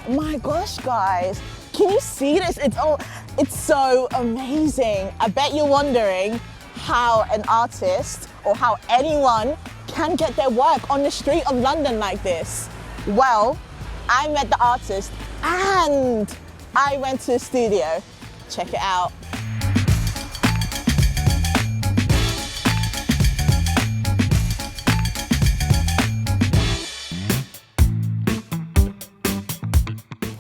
My gosh, guys, can you see this? It's so amazing. I bet you're wondering how an artist or how anyone can get their work on the street of London like this. Well, I met the artist and I went to the studio. Check it out.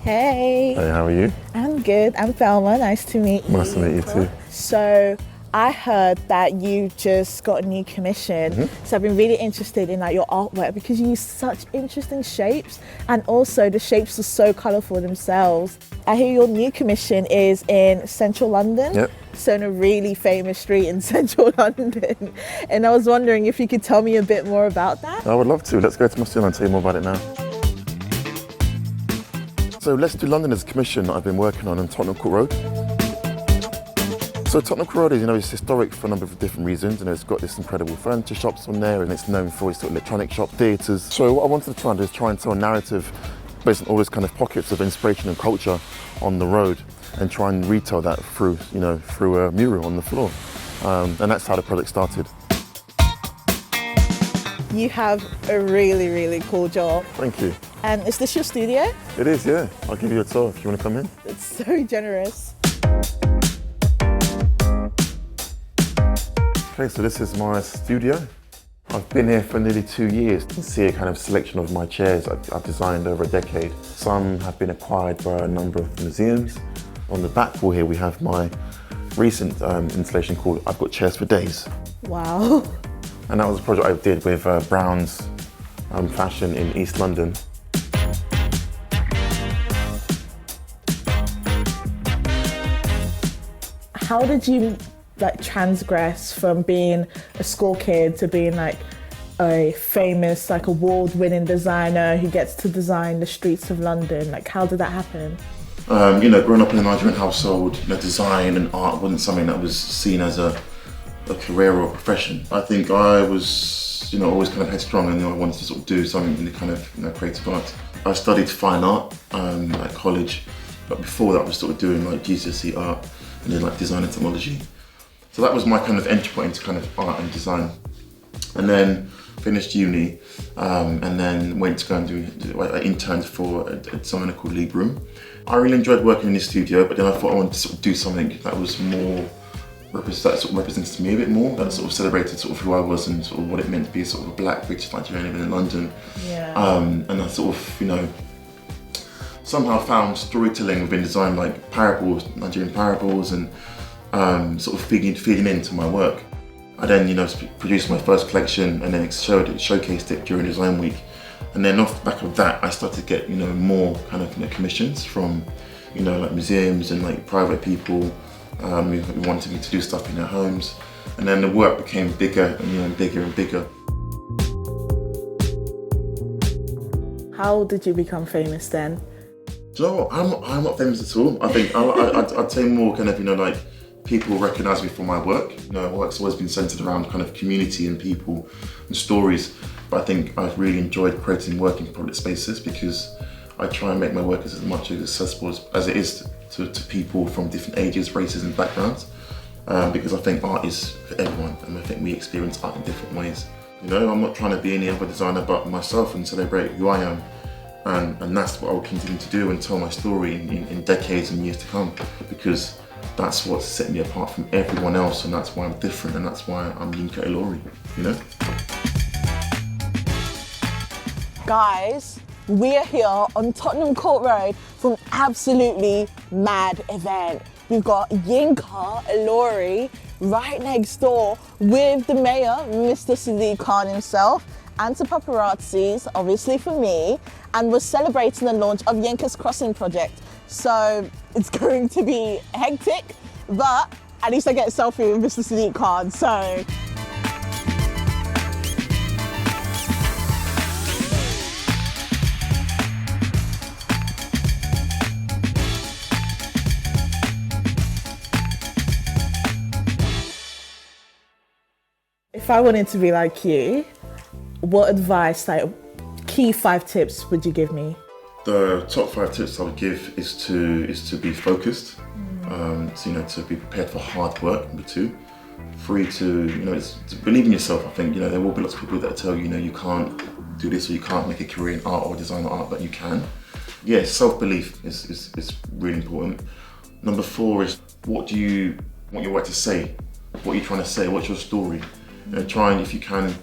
Hey. Hey, how are you? I'm good. I'm Thelma. Nice to meet you. Nice to meet you too. So I heard that you just got a new commission. So I've been really interested in like your artwork because you use such interesting shapes, and also the shapes are so colourful themselves. I hear your new commission is in central London. Yep. So in a really famous street in central London. And I was wondering if you could tell me a bit more about that. I would love to. Let's go to my studio and tell you more about it now. So Let's Do London is a commission that I've been working on Tottenham Court Road. So Tottenham Court Road is, it's historic for a number of different reasons. It's got this incredible furniture shops on there, and it's known for its sort of electronic shop, theatres. So what I wanted to try and do is try and tell a narrative based on all these kind of pockets of inspiration and culture on the road, and try and retell that through a mural on the floor. And that's how the project started. You have a really, really cool job. Thank you. And is this your studio? It is, yeah. I'll give you a tour if you want to come in. It's so generous. Okay, so this is my studio. I've been here for nearly 2 years. You can see a kind of selection of my chairs I've designed over a decade. Some have been acquired by a number of museums. On the back wall here we have my recent installation called I've Got Chairs for Days. Wow. And that was a project I did with Brown's Fashion in East London. How did you transgress from being a school kid to being a famous award-winning designer who gets to design the streets of London? How did that happen? Growing up in a Nigerian household, design and art wasn't something that was seen as a career or a profession. I think I was, always kind of headstrong, and I wanted to sort of do something in the kind of creative arts. I studied fine art at college, but before that I was sort of doing GCSE art and then design and technology. So that was my kind of entry point into kind of art and design. And then finished uni, and then went to go and I interned for a designer called Lee Broom. I really enjoyed working in the studio, but then I thought I wanted to sort of do something that was more that sort of represented me a bit more, that sort of celebrated sort of who I was and sort of what it meant to be sort of a black British Nigerian living in London. Yeah. And I sort of, somehow found storytelling within design, like parables, Nigerian parables, and sort of feeding into my work. I then, produced my first collection and then showcased it during Design Week. And then off the back of that, I started to get, more kind of commissions from, museums and private people who wanted me to do stuff in their homes. And then the work became bigger and bigger and bigger. How did you become famous then? Do you know what? I'm not famous at all. I think I'd say more kind of, people recognise me for my work. Work's always been centred around kind of community and people and stories. But I think I've really enjoyed creating work in public spaces because I try and make my work as much as accessible as it is to people from different ages, races and backgrounds. Because I think art is for everyone, and I think we experience art in different ways. I'm not trying to be any other designer but myself and celebrate who I am. And that's what I will continue to do and tell my story in decades and years to come, because that's what set me apart from everyone else, and that's why I'm different, and that's why I'm Yinka Ilori, Guys, we are here on Tottenham Court Road for an absolutely mad event. We've got Yinka Ilori right next door with the mayor, Mr. Sadiq Khan himself, and some paparazzis, obviously for me, and we're celebrating the launch of Yinka's Crossing project. So it's going to be hectic, but at least I get a selfie with Mr. Sadiq Khan, so. If I wanted to be like you, what advice, key 5 tips would you give me? The top 5 tips I would give is to be focused. So, to be prepared for hard work. Number 2. 3, it's to believe in yourself. I think there will be lots of people that tell you, you can't do this or you can't make a career in art or design or art, but you can. Yeah, self-belief is really important. Number 4 is what do you want your work to say? What are you trying to say? What's your story? Try and, if you can,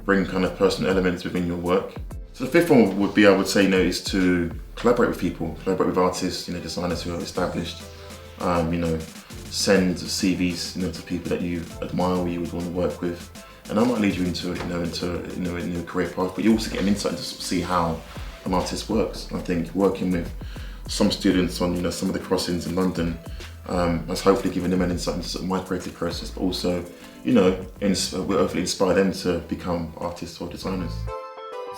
bring kind of personal elements within your work. So the 5th one would be, I would say, is to collaborate with people, collaborate with artists, designers who are established. Send CVs, to people that you admire or you would want to work with, and that might lead you into a new career path. But you also get an insight to see how an artist works. I think working with some students on some of the crossings in London has hopefully given them an insight into sort of my creative process, but also will hopefully inspire them to become artists or designers.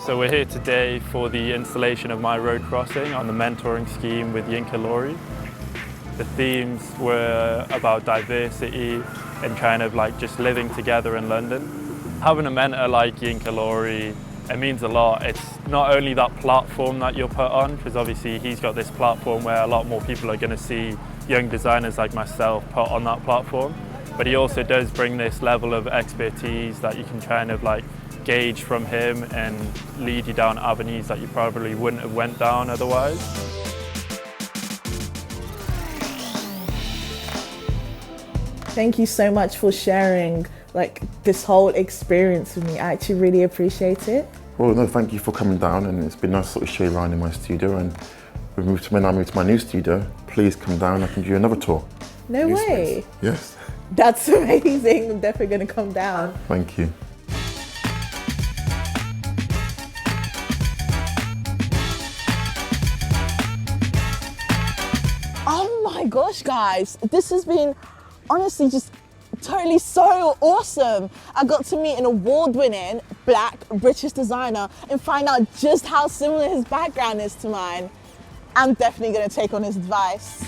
So we're here today for the installation of my road crossing on the mentoring scheme with Yinka Ilori. The themes were about diversity and kind of like just living together in London. Having a mentor like Yinka Ilori, it means a lot. It's not only that platform that you're put on, because obviously he's got this platform where a lot more people are going to see young designers like myself put on that platform, but he also does bring this level of expertise that you can kind of like gauge from him and lead you down avenues that you probably wouldn't have went down otherwise. Thank you so much for sharing this whole experience with me. I actually really appreciate it. Well, no, thank you for coming down, and it's been nice to sort of show you around in my studio. And when I moved to my new studio, please come down. I can give you another tour. No way. Space. Yes. That's amazing. I'm definitely going to come down. Thank you. Oh my gosh, guys, this has been honestly just totally so awesome. I got to meet an award-winning Black British designer and find out just how similar his background is to mine. I'm definitely going to take on his advice.